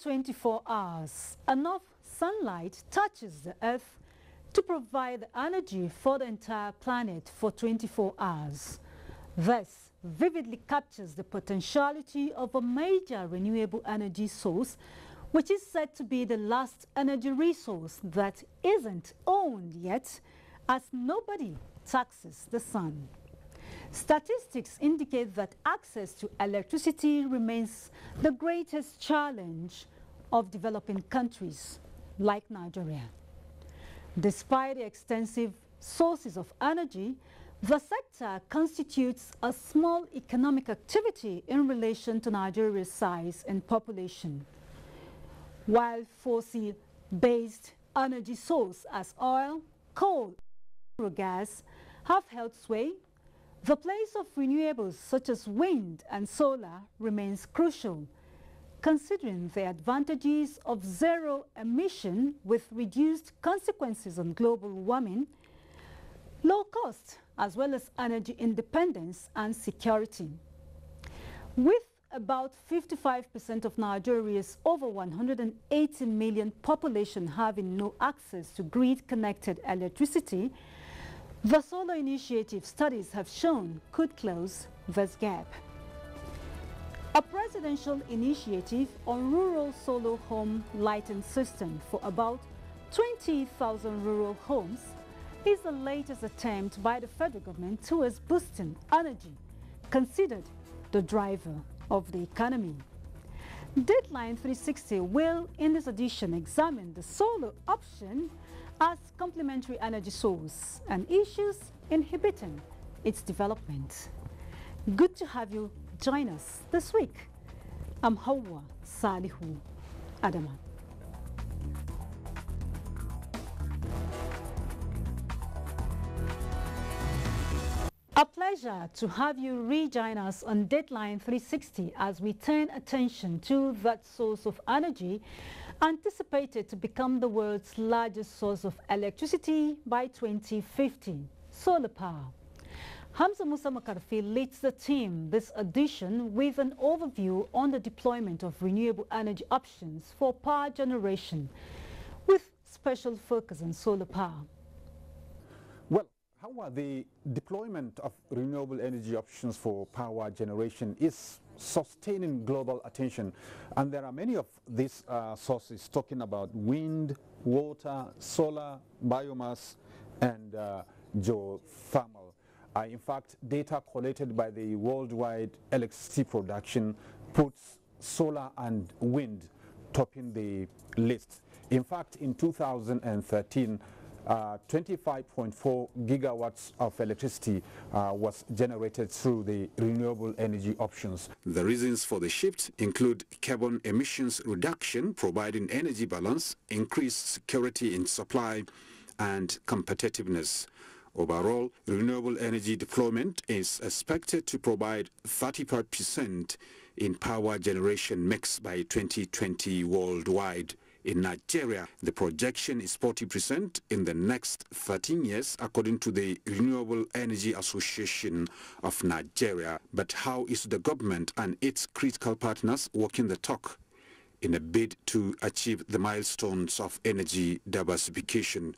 24 hours, enough sunlight touches the Earth to provide the energy for the entire planet for 24 hours. This vividly captures the potentiality of a major renewable energy source, which is said to be the last energy resource that isn't owned yet, as nobody taxes the sun. Statistics indicate that access to electricity remains the greatest challenge of developing countries like Nigeria. Despite the extensive sources of energy, the sector constitutes a small economic activity in relation to Nigeria's size and population. While fossil-based energy sources as oil, coal, and gas have held sway, the place of renewables such as wind and solar remains crucial, considering the advantages of zero emission with reduced consequences on global warming, low cost, as well as energy independence and security. With about 55% of Nigeria's over 180 million population having no access to grid-connected electricity, the solar initiative studies have shown could close this gap. A presidential initiative on rural solar home lighting system for about 20,000 rural homes is the latest attempt by the federal government towards boosting energy, considered the driver of the economy. Dateline 360 will, in this edition, examine the solar option as complementary energy source and issues inhibiting its development. Good to have you join us this week. I'm Hawa Salihu Adama. A pleasure to have you rejoin us on Dateline 360 as we turn attention to that source of energy anticipated to become the world's largest source of electricity by 2050, solar power. Hamza Musa Makarfi leads the team this edition with an overview on the deployment of renewable energy options for power generation, with special focus on solar power. Well, how the deployment of renewable energy options for power generation is sustaining global attention, and there are many of these sources talking about wind, water, solar, biomass, and geothermal. In fact, data collated by the worldwide electricity production puts solar and wind topping the list. In fact, in 2013, 25.4 gigawatts of electricity was generated through the renewable energy options. The reasons for the shift include carbon emissions reduction, providing energy balance, increased security in supply, and competitiveness. Overall, renewable energy deployment is expected to provide 35% in power generation mix by 2020 worldwide. In Nigeria, the projection is 40% in the next 13 years, according to the Renewable Energy Association of Nigeria. But how is the government and its critical partners walking the talk in a bid to achieve the milestones of energy diversification?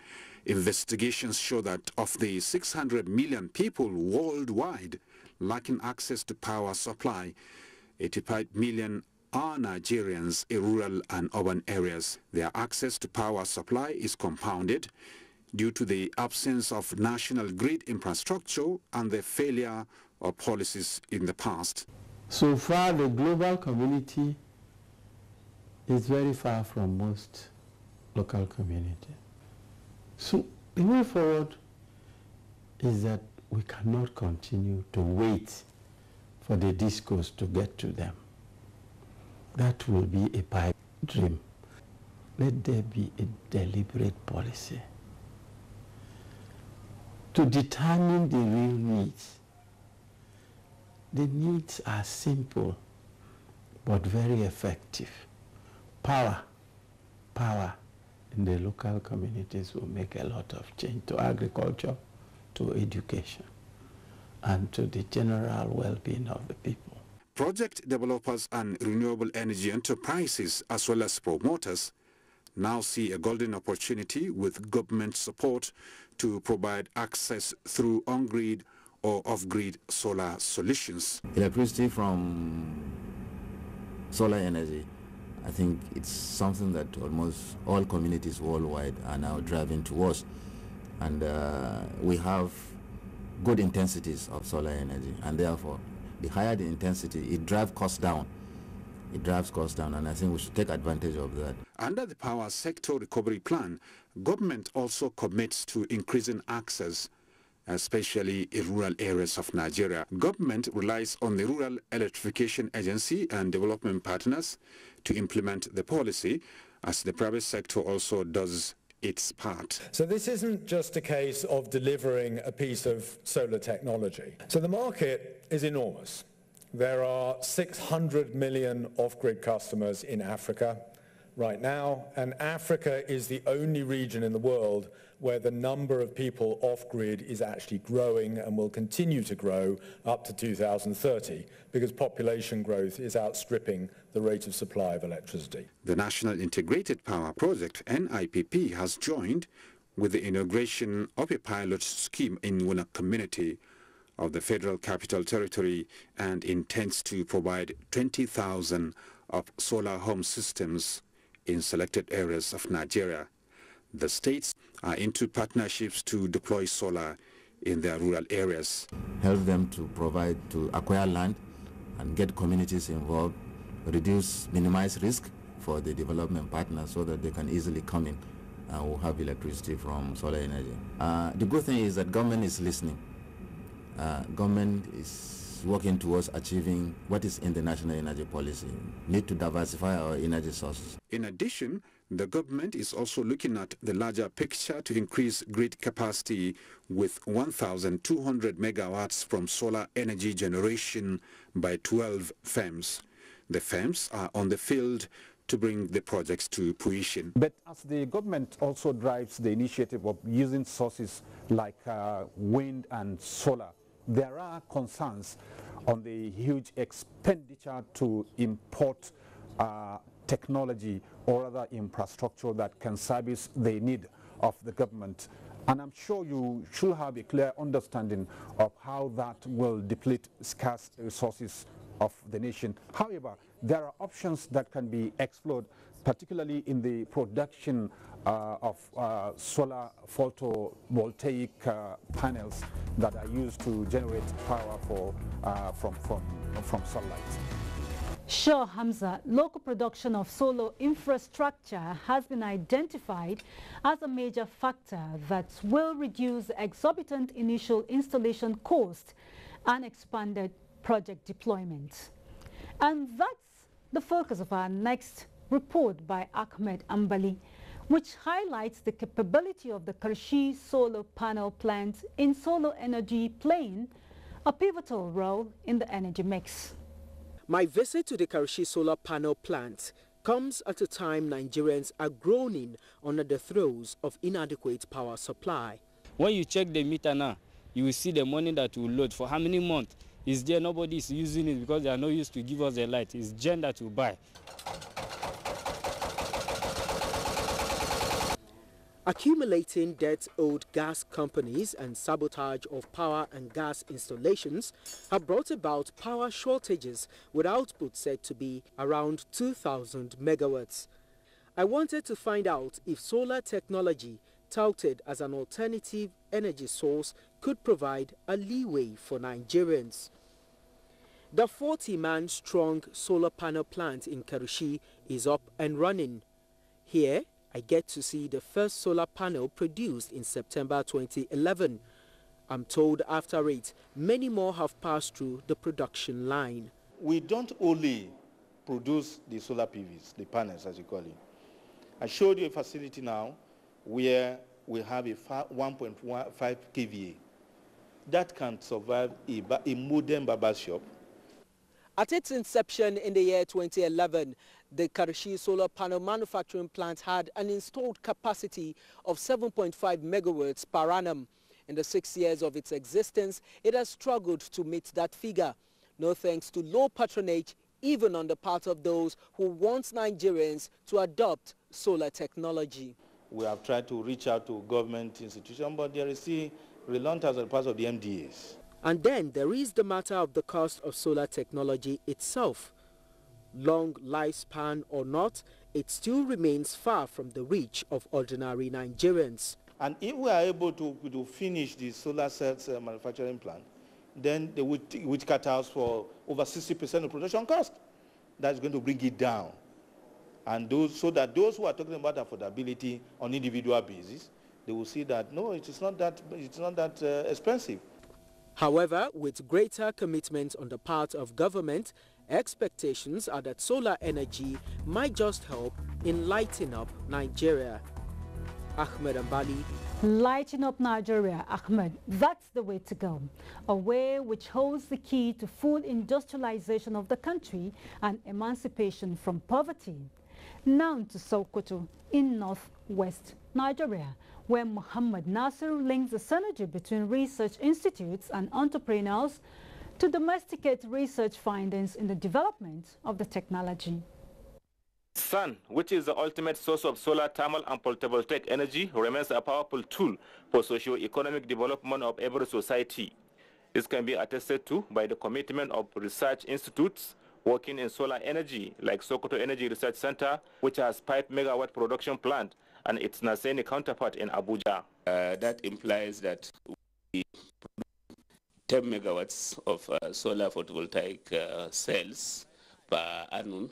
Investigations show that of the 600 million people worldwide lacking access to power supply, 85 million are Nigerians in rural and urban areas. Their access to power supply is compounded due to the absence of national grid infrastructure and the failure of policies in the past. So far, the global community is very far from most local communities. So the way forward is that we cannot continue to wait for the discourse to get to them. That will be a pipe dream. Let there be a deliberate policy to determine the real needs. The needs are simple but very effective. Power in the local communities will make a lot of change to agriculture, to education, and to the general well-being of the people. Project developers and renewable energy enterprises, as well as promoters, now see a golden opportunity with government support to provide access through on-grid or off-grid solar solutions. Electricity from solar energy, I think it's something that almost all communities worldwide are now driving towards. And we have good intensities of solar energy, and therefore the higher the intensity, it drives costs down. It drives costs down, and I think we should take advantage of that. Under the Power Sector Recovery Plan, government also commits to increasing access, especially in rural areas of Nigeria. Government relies on the Rural Electrification Agency and development partners to implement the policy, as the private sector also does its part. So this isn't just a case of delivering a piece of solar technology. So the market is enormous. There are 600 million off-grid customers in Africa right now, and Africa is the only region in the world where the number of people off-grid is actually growing and will continue to grow up to 2030 because population growth is outstripping the rate of supply of electricity. The National Integrated Power Project, NIPP, has joined with the inauguration of a pilot scheme in Wuna community of the Federal Capital Territory and intends to provide 20,000 of solar home systems in selected areas of Nigeria. The states are into partnerships to deploy solar in their rural areas. Help them to acquire land and get communities involved, minimize risk for the development partners so that they can easily come in and we'll have electricity from solar energy. The good thing is that government is listening. Government is working towards achieving what is in the national energy policy. Need to diversify our energy sources. In addition, the government is also looking at the larger picture to increase grid capacity with 1,200 megawatts from solar energy generation by 12 firms. The firms are on the field to bring the projects to fruition. But as the government also drives the initiative of using sources like wind and solar, there are concerns on the huge expenditure to import technology or other infrastructure that can service the need of the government. And I'm sure you should have a clear understanding of how that will deplete scarce resources of the nation. However, there are options that can be explored, particularly in the production of solar photovoltaic panels that are used to generate power from sunlight. Sure, Hamza, local production of solar infrastructure has been identified as a major factor that will reduce exorbitant initial installation cost and expanded project deployment. And that's the focus of our next report by Ahmed Ambali, which highlights the capability of the Karshi solar panel plant in solar energy playing a pivotal role in the energy mix. My visit to the Karshi solar panel plant comes at a time Nigerians are groaning under the throes of inadequate power supply. When you check the meter now, you will see the money that will load for how many months. Is there? Nobody is using it because they are not used to give us the light. It's Gen that will buy. Accumulating debt-owed gas companies and sabotage of power and gas installations have brought about power shortages with output said to be around 2,000 megawatts. I wanted to find out if solar technology, touted as an alternative energy source, could provide a leeway for Nigerians. The 40-man strong solar panel plant in Karshi is up and running. Here, I get to see the first solar panel produced in September 2011. I'm told after it, many more have passed through the production line. We don't only produce the solar PVs, the panels as you call it. I showed you a facility now where we have a 1.5 kVA that can survive a modern barber shop. At its inception in the year 2011, the Karshi solar panel manufacturing plant had an installed capacity of 7.5 megawatts per annum. In the 6 years of its existence, it has struggled to meet that figure. no thanks to low patronage even on the part of those who want Nigerians to adopt solar technology. We have tried to reach out to government institutions, but there is still reluctance on the part of the MDAs. And then there is the matter of the cost of solar technology itself. Long lifespan or not, it still remains far from the reach of ordinary Nigerians. And if we are able to finish the solar cells manufacturing plant, then they would cut out for over 60% of production cost. That's going to bring it down. And so that those who are talking about affordability on individual basis, they will see that, no, it's not that expensive. However, with greater commitment on the part of government, expectations are that solar energy might just help in lighting up Nigeria. Ahmed Ambali. Lighting up Nigeria, Ahmed, that's the way to go. A way which holds the key to full industrialization of the country and emancipation from poverty. Now to Sokoto in northwest Nigeria, where Muhammad Nasir links the synergy between research institutes and entrepreneurs to domesticate research findings in the development of the technology. Sun, which is the ultimate source of solar, thermal and photovoltaic energy, remains a powerful tool for socio-economic development of every society. This can be attested to by the commitment of research institutes working in solar energy, like Sokoto Energy Research Center, which has 5 megawatt production plant, and its Naseni counterpart in Abuja. That implies that we produce 10 megawatts of solar photovoltaic cells per annum.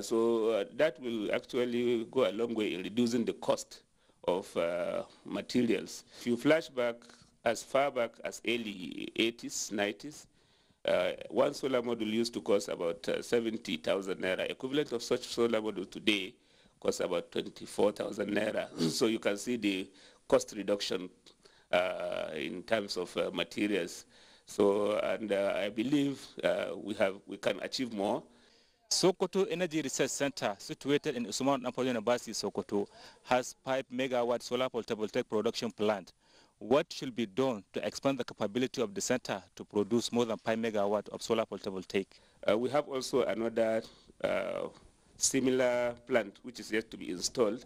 So that will actually go a long way in reducing the cost of materials. If you flash back as far back as early 80s, 90s, one solar module used to cost about 70,000 naira. Equivalent of such solar module today costs about 24,000 naira. So you can see the cost reduction in terms of materials. So, and I believe we can achieve more. Sokoto Energy Research Center, situated in Usman Nampolo University, Sokoto, has 5 megawatt solar photovoltaic production plant. What should be done to expand the capability of the center to produce more than 5 megawatt of solar photovoltaic? We have also another similar plant which is yet to be installed,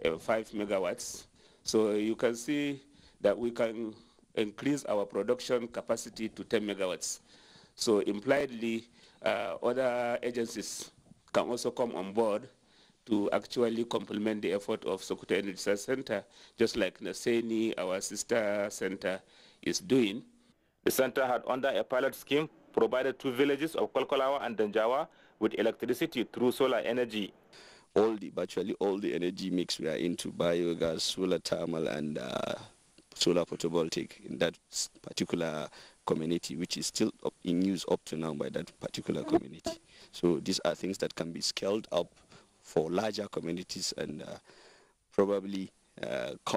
5 megawatts. So you can see that we can increase our production capacity to 10 megawatts. So impliedly, other agencies can also come on board to actually complement the effort of Sokoto Energy Research Center, just like Naseni, our sister center, is doing. The center had, under a pilot scheme, provided 2 villages of Kolkolawa and Danjawa with electricity through solar energy. Virtually all the energy mix we are into, biogas, solar thermal, and solar photovoltaic in that particular community, which is still in use up to now by that particular community. So these are things that can be scaled up for larger communities and probably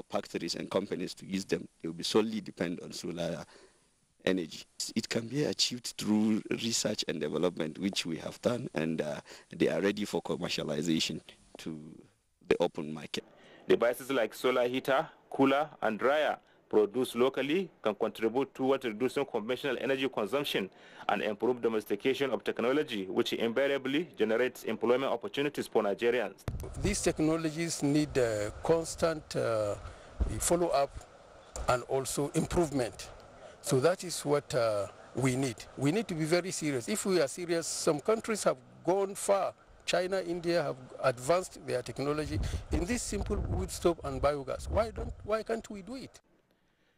factories and companies to use them. It will be solely depend on solar energy. It can be achieved through research and development, which we have done, and they are ready for commercialization to the open market. Devices like solar heater, cooler, and dryer produced locally can contribute toward reducing conventional energy consumption and improve domestication of technology, which invariably generates employment opportunities for Nigerians. These technologies need constant follow-up and also improvement. So that is what we need. We need to be very serious. If we are serious, some countries have gone far. China, India have advanced their technology in this simple wood stove and biogas. Why can't we do it?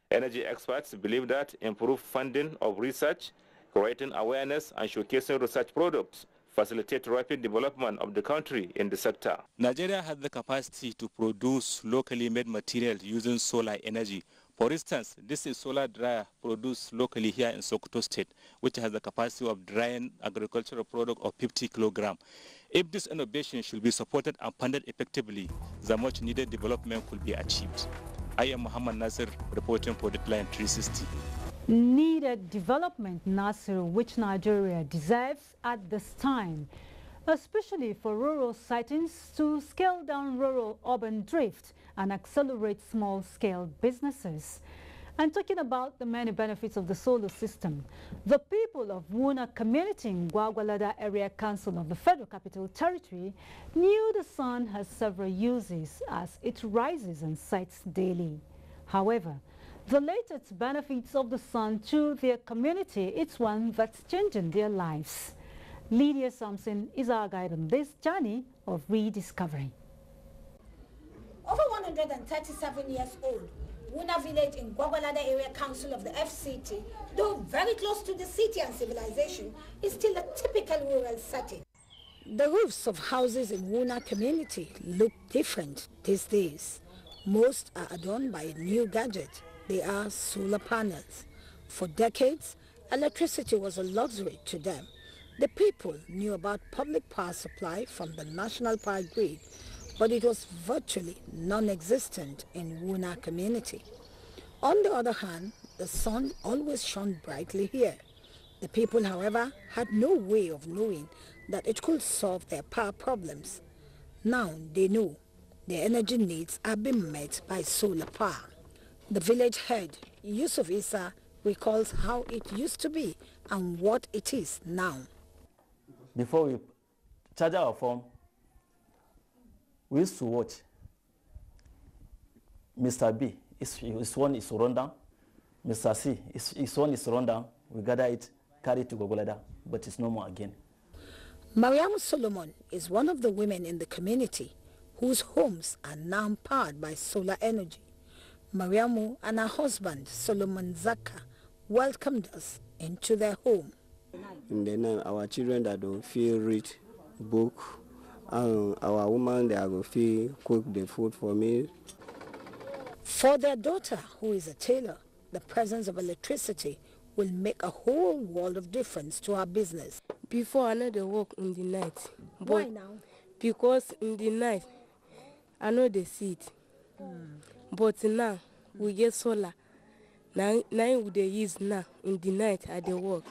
Energy experts believe that improved funding of research, creating awareness and showcasing research products facilitate rapid development of the country in the sector. Nigeria has the capacity to produce locally made materials using solar energy. For instance, this is solar dryer produced locally here in Sokoto State, which has the capacity of drying agricultural product of 50 kilograms. If this innovation should be supported and funded effectively, the much needed development could be achieved. I am Muhammad Nasir, reporting for Dateline 360. Needed development, Nasir, which Nigeria deserves at this time, especially for rural settings to scale down rural-urban drift and accelerate small-scale businesses. And talking about the many benefits of the solar system, the people of Wuna community in Gwagwalada Area Council of the Federal Capital Territory knew the sun has several uses as it rises and sets daily. However, the latest benefits of the sun to their community, it's one that's changing their lives. Lydia Sampson is our guide on this journey of rediscovery. Over 137 years old, Wuna village in Gwagwalada Area Council of the FCT, though very close to the city and civilization, is still a typical rural setting. The roofs of houses in Wuna community look different these days. Most are adorned by a new gadget. They are solar panels. For decades, electricity was a luxury to them. The people knew about public power supply from the national power grid, but it was virtually non-existent in Wuna community. On the other hand, the sun always shone brightly here. The people, however, had no way of knowing that it could solve their power problems. Now they know their energy needs are being met by solar power. The village head, Yusuf Isa, recalls how it used to be and what it is now. Before we charge our phone, we used to watch Mr. B, his one is run down. Mr. C, his one is run down. We gather it, carry it to Gwagwalada, but it's no more again. Mariam Solomon is one of the women in the community whose homes are now powered by solar energy. Mariamu and her husband, Solomon Zaka, welcomed us into their home. In the night, our children that don't feel read book, our woman, they are going to cook the food for me. For their daughter, who is a tailor, the presence of electricity will make a whole world of difference to our business. Before, I know they work in the night. Why now? Because in the night, I know they see it. But now, we get solar. Now they use now, in the night, at the work.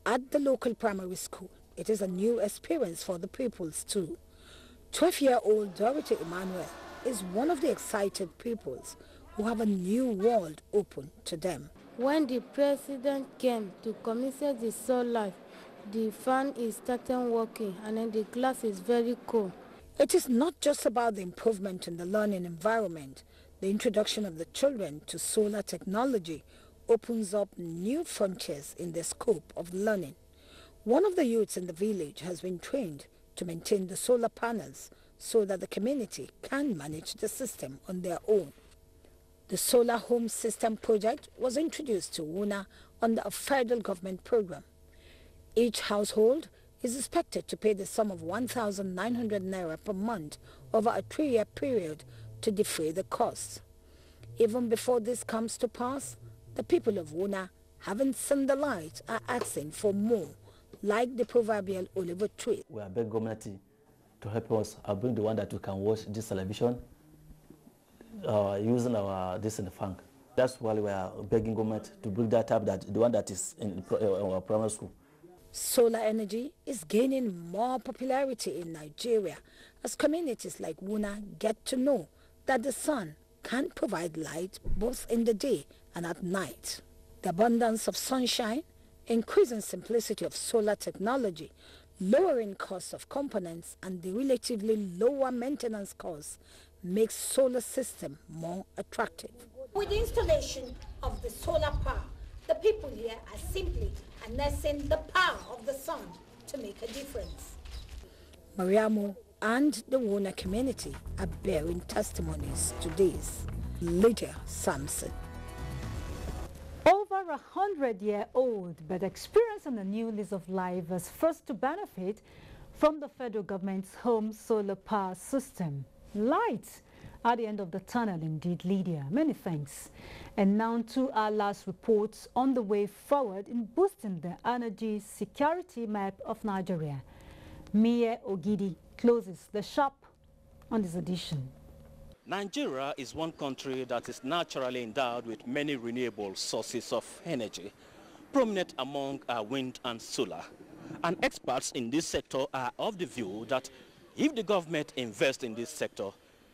At the local primary school, it is a new experience for the pupils too. 12-year-old Dorothy Emmanuel is one of the excited pupils who have a new world open to them. When the president came to commission the solar, the fan is starting working and then the class is very cool. It is not just about the improvement in the learning environment. The introduction of the children to solar technology opens up new frontiers in the scope of learning. One of the youths in the village has been trained to maintain the solar panels so that the community can manage the system on their own. The Solar Home System project was introduced to Wuna under a federal government program. Each household is expected to pay the sum of 1,900 naira per month over a 3-year period to defray the costs. Even before this comes to pass, the people of Wuna, having seen the light, are asking for more, like the proverbial olive tree. We are begging government to help us bring the one that we can watch this television using this in the funk. That's why we are begging government to bring that up, that the one that is in our primary school. Solar energy is gaining more popularity in Nigeria as communities like Wuna get to know that the sun can provide light both in the day and at night. The abundance of sunshine, increasing simplicity of solar technology, lowering costs of components, and the relatively lower maintenance costs makes solar system more attractive. With the installation of the solar power, the people here are simply harnessing the power of the sun to make a difference. Mariamu and the Wuna community are bearing testimonies to this. Lydia Sampson. Over 100-year-old, but experiencing a new lease of life as first to benefit from the federal government's home solar power system. Light at the end of the tunnel indeed, Lydia. Many thanks. And now to our last reports on the way forward in boosting the energy security map of Nigeria. Mie Ogidi closes the shop on this edition. Nigeria is one country that is naturally endowed with many renewable sources of energy. Prominent among are wind and solar. And experts in this sector are of the view that if the government invests in this sector,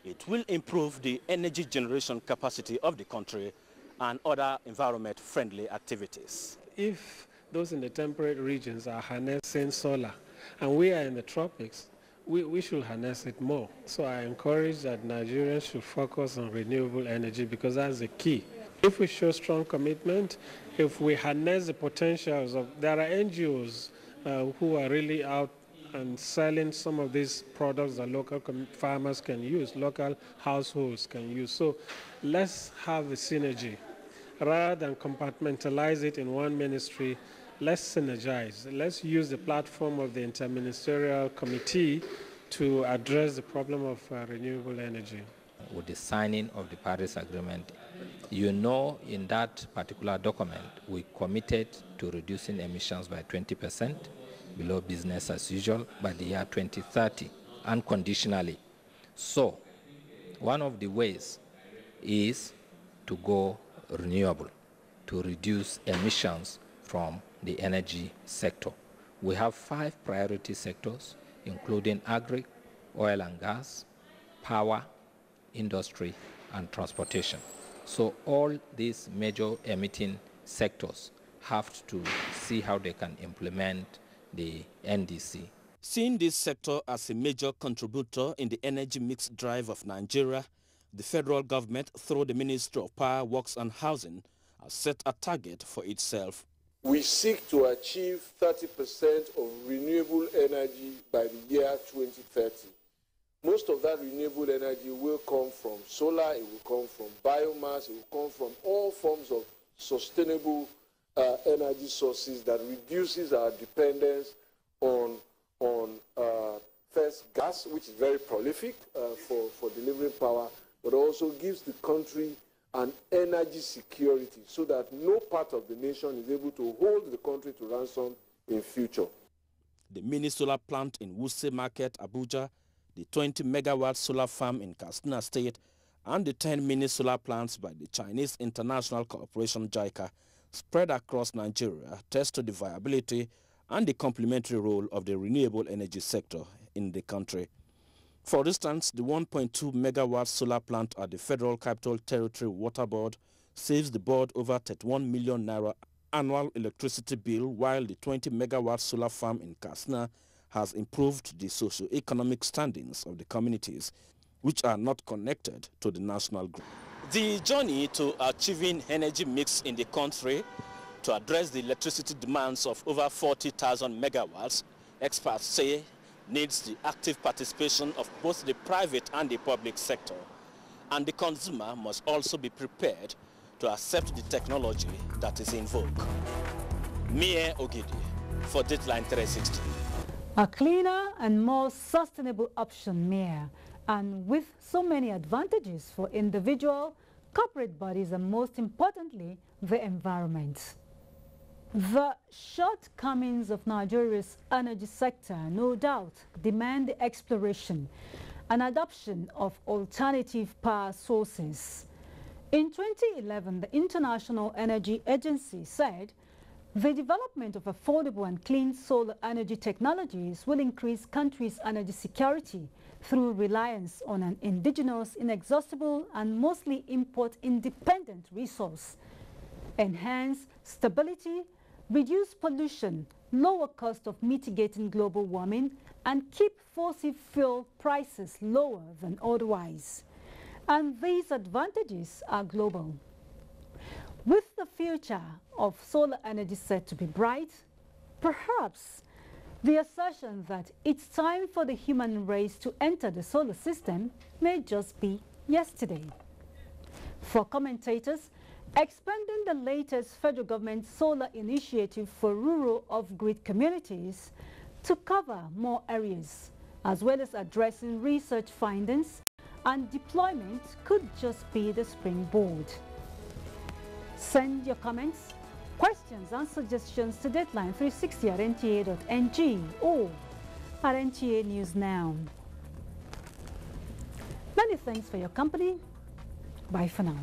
it will improve the energy generation capacity of the country and other environment-friendly activities. If those in the temperate regions are harnessing solar, and we are in the tropics, we should harness it more. So I encourage that Nigerians should focus on renewable energy because that's the key. If we show strong commitment, if we harness the potentials of, there are NGOs who are really out and selling some of these products that local farmers can use, local households can use. So let's have a synergy. Rather than compartmentalize it in one ministry, let's synergize. Let's use the platform of the Interministerial Committee to address the problem of renewable energy. With the signing of the Paris Agreement, you know, in that particular document, we committed to reducing emissions by 20% below business as usual by the year 2030, unconditionally. So, one of the ways is to go renewable, to reduce emissions from the energy sector. We have 5 priority sectors, including agri, oil and gas, power, industry, and transportation. So all these major emitting sectors have to see how they can implement the NDC. Seeing this sector as a major contributor in the energy mix drive of Nigeria, the federal government, through the Ministry of Power, Works and Housing, has set a target for itself. We seek to achieve 30% of renewable energy by the year 2030. Most of that renewable energy will come from solar, it will come from biomass, it will come from all forms of sustainable energy sources that reduces our dependence on first gas, which is very prolific for delivering power, but also gives the country an energy security so that no part of the nation is able to hold the country to ransom in future. The mini solar plant in Wuse Market, Abuja, the 20-megawatt solar farm in Katsina State, and the 10 mini solar plants by the Chinese International Corporation JICA spread across Nigeria attest to the viability and the complementary role of the renewable energy sector in the country. For instance, the 1.2 megawatt solar plant at the Federal Capital Territory Water Board saves the board over 31 million naira annual electricity bill, while the 20 megawatt solar farm in Katsina has improved the socio-economic standings of the communities which are not connected to the national grid. The journey to achieving energy mix in the country to address the electricity demands of over 40,000 megawatts, experts say, needs the active participation of both the private and the public sector. And the consumer must also be prepared to accept the technology that is in vogue. Mie Ogidi for Dateline 360. A cleaner and more sustainable option, Mie, and with so many advantages for individual, corporate bodies, and most importantly, the environment. The shortcomings of Nigeria's energy sector, no doubt, demand the exploration and adoption of alternative power sources. In 2011, the International Energy Agency said the development of affordable and clean solar energy technologies will increase countries' energy security through reliance on an indigenous, inexhaustible, and mostly import-independent resource, enhance stability, reduce pollution, lower cost of mitigating global warming, and keep fossil fuel prices lower than otherwise. And these advantages are global. With the future of solar energy set to be bright, perhaps the assertion that it's time for the human race to enter the solar system may just be yesterday. For commentators, expanding the latest federal government solar initiative for rural off-grid communities to cover more areas, as well as addressing research findings and deployment, could just be the springboard. Send your comments, questions and suggestions to Dateline 360 at nta.ng or at NTA News Now. Many thanks for your company. Bye for now.